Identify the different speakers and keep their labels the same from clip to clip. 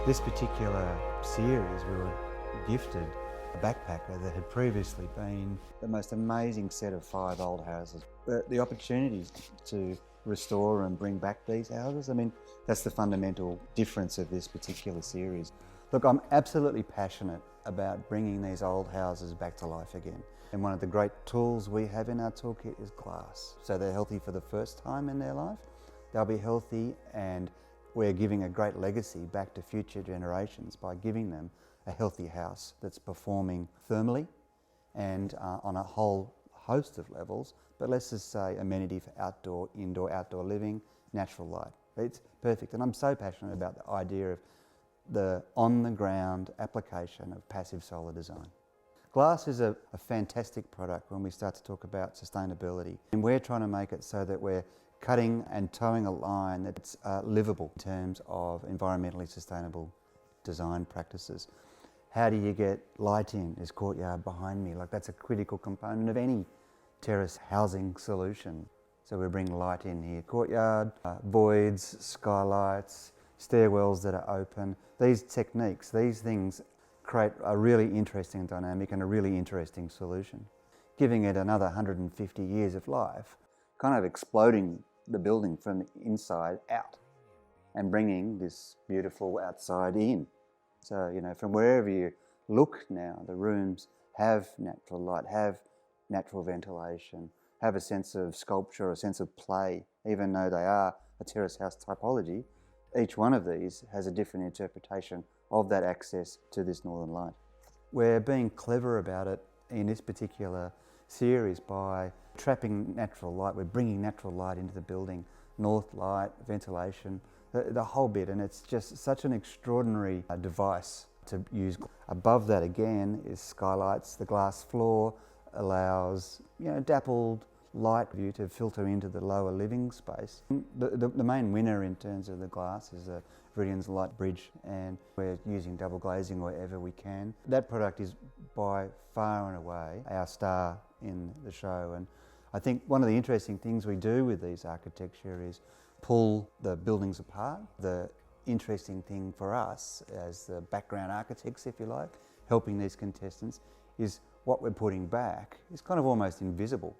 Speaker 1: This particular series, we were gifted a backpacker that had previously been the most amazing set of 5 old houses. The opportunities to restore and bring back these houses, I mean, that's the fundamental difference of this particular series. Look, I'm absolutely passionate about bringing these old houses back to life again. And one of the great tools we have in our toolkit is glass. So they're healthy for the first time in their life. They'll be healthy, and we're giving a great legacy back to future generations by giving them a healthy house that's performing thermally and on a whole host of levels, but let's just say amenity for outdoor, indoor, outdoor living, natural light. It's perfect, and I'm so passionate about the idea of the on-the-ground application of passive solar design. Glass is a fantastic product when we start to talk about sustainability, and we're trying to make it so that we're cutting and towing a line that's livable in terms of environmentally sustainable design practices. How do you get light in? This courtyard behind me, like that's a critical component of any terrace housing solution. So we bring light in here. Courtyard, voids, skylights, stairwells that are open. These techniques, these things create a really interesting dynamic and a really interesting solution. Giving it another 150 years of life, kind of exploding the building from the inside out and bringing this beautiful outside in. So, you know, from wherever you look now, the rooms have natural light, have natural ventilation, have a sense of sculpture, a sense of play. Even though they are a terrace house typology, each one of these has a different interpretation of that access to this northern light. We're being clever about it in this particular series by trapping natural light. We're bringing natural light into the building, north light, ventilation, the whole bit, and it's just such an extraordinary device to use. Above that again is skylights. The glass floor allows, you know, dappled light view to filter into the lower living space. The main winner in terms of the glass is Viridian's light bridge, and we're using double glazing wherever we can. That product is by far and away our star in the show, and I think one of the interesting things we do with these architecture is pull the buildings apart. The interesting thing for us as the background architects, if you like, helping these contestants, is what we're putting back is kind of almost invisible.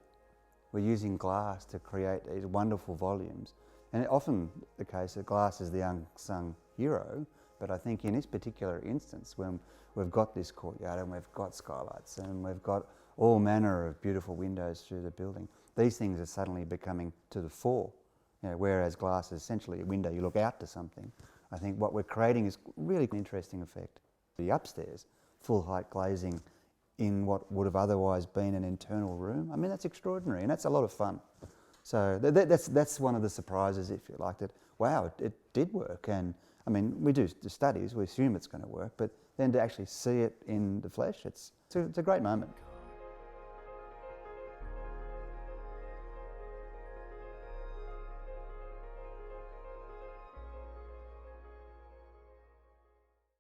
Speaker 1: We're using glass to create these wonderful volumes, and often the case that glass is the unsung hero, but I think in this particular instance, when we've got this courtyard and we've got skylights and we've got all manner of beautiful windows through the building, these things are suddenly becoming to the fore. You know, whereas glass is essentially a window, you look out to something. I think what we're creating is really an interesting effect. The upstairs, full height glazing in what would have otherwise been an internal room, I mean, that's extraordinary, and that's a lot of fun. So that's one of the surprises, if you like, that, wow, it did work. And I mean, we do the studies, we assume it's going to work, but then to actually see it in the flesh, it's a great moment.